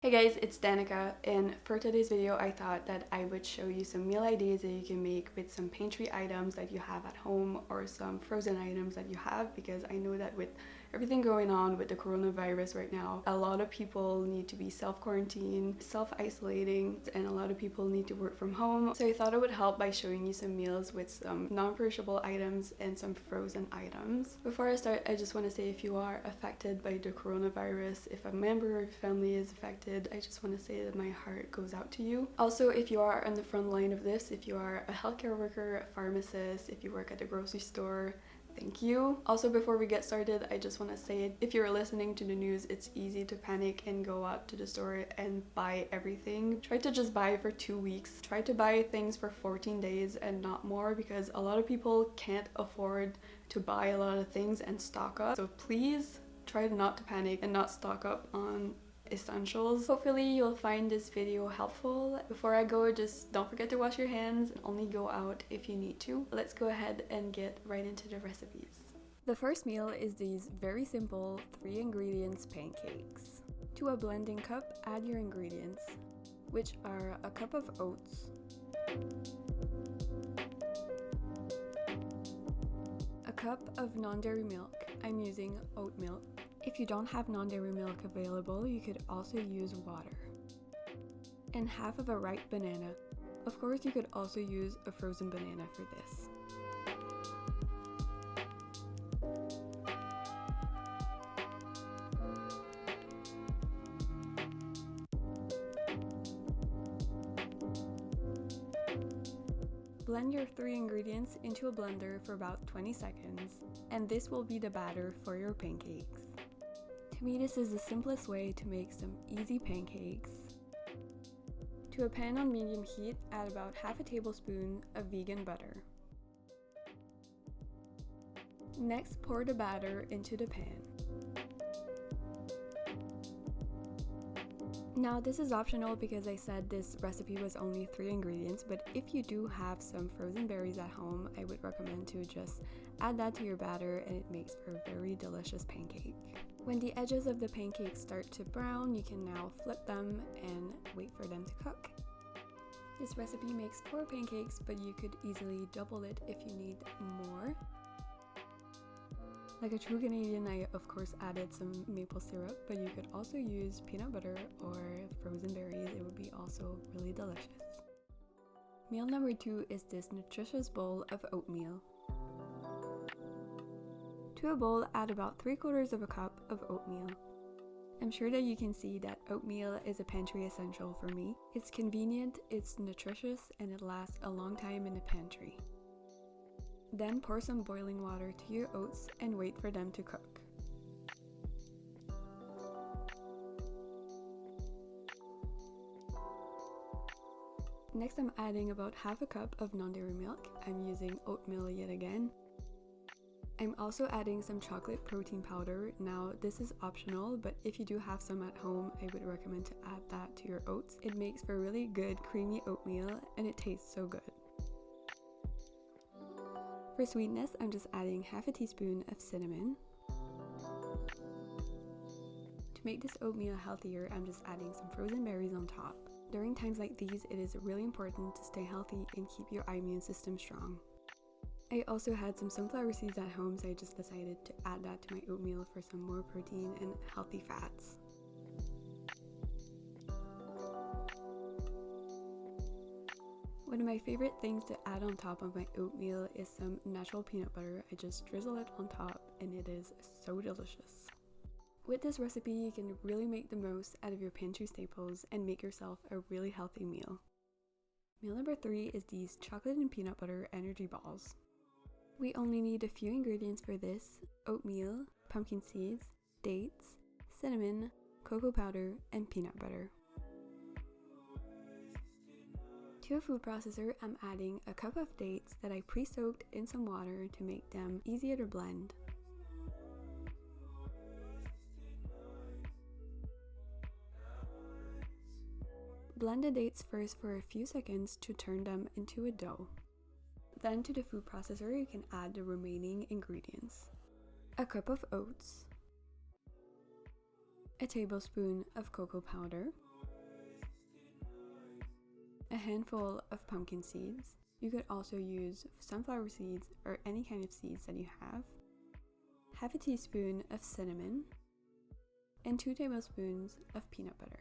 Hey guys, it's Danica, and for today's video I thought that I would show you some meal ideas that you can make with some pantry items that you have at home or some frozen items that you have, because I know that with everything going on with the coronavirus right now, a lot of people need to be self-quarantined, self-isolating, and a lot of people need to work from home. So I thought it would help by showing you some meals with some non-perishable items and some frozen items. Before I start, I just want to say if you are affected by the coronavirus, if a member of your family is affected, I just want to say that my heart goes out to you. Also, if you are on the front line of this, if you are a healthcare worker, a pharmacist, if you work at the grocery store, thank you. Also, before we get started, I just want to say if you're listening to the news, it's easy to panic and go out to the store and buy everything. Try to just buy for 2 weeks. Try to buy things for 14 days and not more, because a lot of people can't afford to buy a lot of things and stock up. So please try not to panic and not stock up on essentials. Hopefully you'll find this video helpful. Before I go, just don't forget to wash your hands and only go out if you need to. Let's go ahead and get right into the recipes. The first meal is these very simple 3 ingredients pancakes. To a blending cup, add your ingredients, which are a cup of oats, a cup of non-dairy milk. I'm using oat milk. If you don't have non-dairy milk available, you could also use water. And half of a ripe banana. Of course, you could also use a frozen banana for this. Blend your 3 ingredients into a blender for about 20 seconds, and this will be the batter for your pancakes. To me, this is the simplest way to make some easy pancakes. To a pan on medium heat, add about half a tablespoon of vegan butter. Next, pour the batter into the pan. Now, this is optional because I said this recipe was only 3 ingredients, but if you do have some frozen berries at home, I would recommend to just add that to your batter, and it makes for a very delicious pancake. When the edges of the pancakes start to brown, you can now flip them and wait for them to cook. This recipe makes 4 pancakes, but you could easily double it if you need more. Like a true Canadian, I of course added some maple syrup, but you could also use peanut butter or frozen berries. It would be also really delicious. Meal number 2 is this nutritious bowl of oatmeal. To a bowl, add about 3/4 of a cup of oatmeal. I'm sure that you can see that oatmeal is a pantry essential for me. It's convenient, it's nutritious, and it lasts a long time in the pantry. Then pour some boiling water to your oats and wait for them to cook. Next, I'm adding about half a cup of non-dairy milk. I'm using oatmeal yet again. I'm also adding some chocolate protein powder. Now, this is optional, but if you do have some at home, I would recommend to add that to your oats. It makes for really good creamy oatmeal and it tastes so good. For sweetness, I'm just adding half a teaspoon of cinnamon. To make this oatmeal healthier, I'm just adding some frozen berries on top. During times like these, it is really important to stay healthy and keep your immune system strong. I also had some sunflower seeds at home, so I just decided to add that to my oatmeal for some more protein and healthy fats. One of my favorite things to add on top of my oatmeal is some natural peanut butter. I just drizzle it on top and it is so delicious. With this recipe, you can really make the most out of your pantry staples and make yourself a really healthy meal. Meal number 3 is these chocolate and peanut butter energy balls. We only need a few ingredients for this: oatmeal, pumpkin seeds, dates, cinnamon, cocoa powder, and peanut butter. To a food processor, I'm adding a cup of dates that I pre-soaked in some water to make them easier to blend. Blend the dates first for a few seconds to turn them into a dough. Then to the food processor, you can add the remaining ingredients: a cup of oats, a tablespoon of cocoa powder, a handful of pumpkin seeds. You could also use sunflower seeds or any kind of seeds that you have. Half a teaspoon of cinnamon, and 2 tablespoons of peanut butter.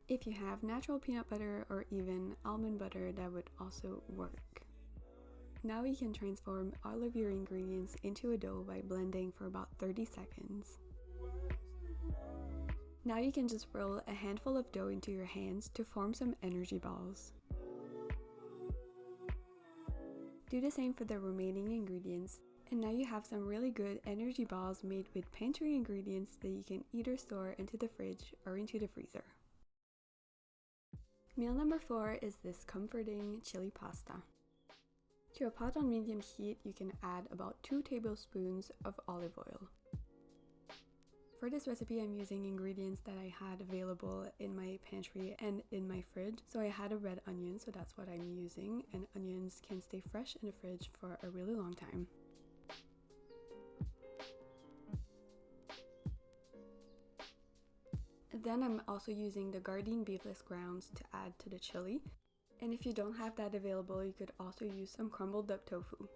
If you have natural peanut butter or even almond butter, that would also work. Now you can transform all of your ingredients into a dough by blending for about 30 seconds. Now you can just roll a handful of dough into your hands to form some energy balls. Do the same for the remaining ingredients, and now you have some really good energy balls made with pantry ingredients that you can either store into the fridge or into the freezer. Meal number 4 is this comforting chili pasta. To a pot on medium heat, you can add about 2 tablespoons of olive oil. For this recipe, I'm using ingredients that I had available in my pantry and in my fridge. So I had a red onion, so that's what I'm using, and onions can stay fresh in the fridge for a really long time. Then I'm also using the Gardein beefless grounds to add to the chili. And if you don't have that available, you could also use some crumbled up tofu.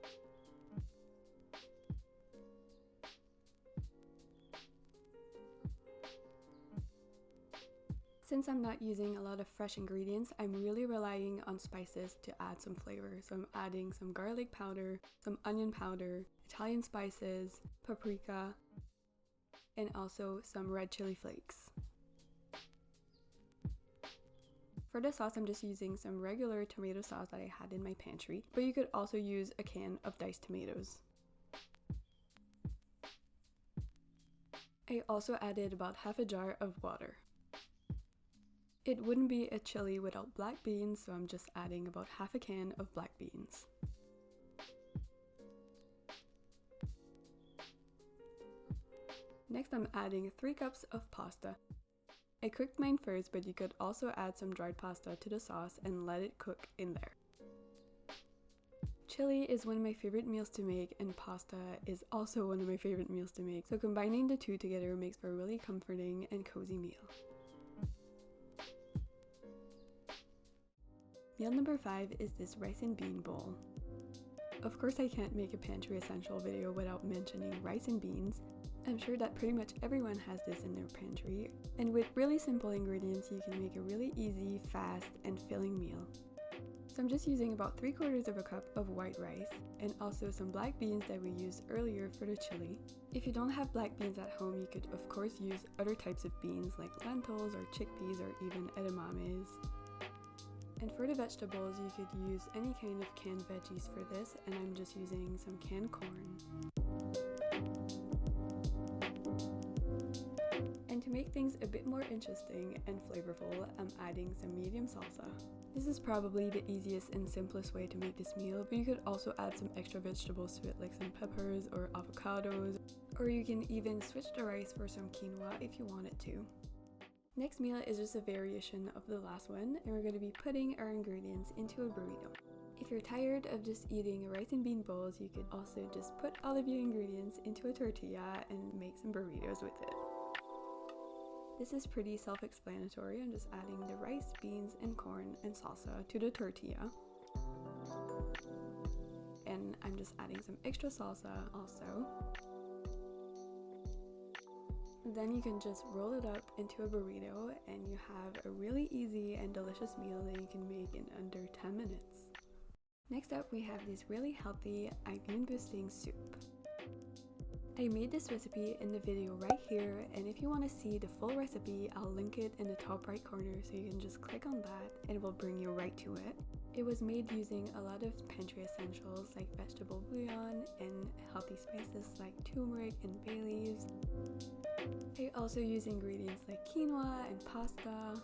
Since I'm not using a lot of fresh ingredients, I'm really relying on spices to add some flavor. So I'm adding some garlic powder, some onion powder, Italian spices, paprika, and also some red chili flakes. For the sauce, I'm just using some regular tomato sauce that I had in my pantry, but you could also use a can of diced tomatoes. I also added about half a jar of water. It wouldn't be a chili without black beans, so I'm just adding about half a can of black beans. Next, I'm adding 3 cups of pasta. I cooked mine first, but you could also add some dried pasta to the sauce and let it cook in there. Chili is one of my favorite meals to make, and pasta is also one of my favorite meals to make, so combining the two together makes for a really comforting and cozy meal. Meal number 5 is this rice and bean bowl. Of course, I can't make a pantry essential video without mentioning rice and beans. I'm sure that pretty much everyone has this in their pantry, and with really simple ingredients you can make a really easy, fast, and filling meal. So I'm just using about 3/4 of a cup of white rice, and also some black beans that we used earlier for the chili. If you don't have black beans at home, you could of course use other types of beans like lentils or chickpeas or even edamames. And for the vegetables, you could use any kind of canned veggies for this, and I'm just using some canned corn. And to make things a bit more interesting and flavorful, I'm adding some medium salsa. This is probably the easiest and simplest way to make this meal, but you could also add some extra vegetables to it, like some peppers or avocados, or you can even switch the rice for some quinoa if you wanted to. Next meal is just a variation of the last one, and we're going to be putting our ingredients into a burrito. If you're tired of just eating rice and bean bowls, you could also just put all of your ingredients into a tortilla and make some burritos with it. This is pretty self-explanatory. I'm just adding the rice, beans, and corn and salsa to the tortilla. And I'm just adding some extra salsa also. Then you can just roll it up into a burrito and you have a really easy and delicious meal that you can make in under 10 minutes. Next up, we have this really healthy immune boosting soup. I made this recipe in the video right here, and if you want to see the full recipe, I'll link it in the top right corner, so you can just click on that and it will bring you right to it. It was made using a lot of pantry essentials like vegetable bouillon and healthy spices like turmeric and bay leaves. I also use ingredients like quinoa and pasta.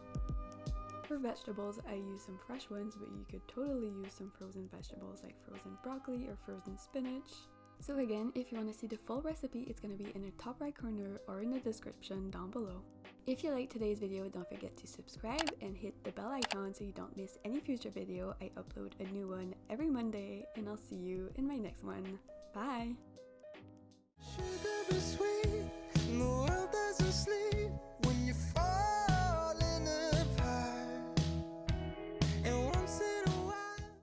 For vegetables, I use some fresh ones, but you could totally use some frozen vegetables like frozen broccoli or frozen spinach. So again, if you want to see the full recipe, it's going to be in the top right corner or in the description down below. If you liked today's video, don't forget to subscribe and hit the bell icon so you don't miss any future video. I upload a new one every Monday, and I'll see you in my next one. Bye! Sugar be sweet, the world doesn't sleep.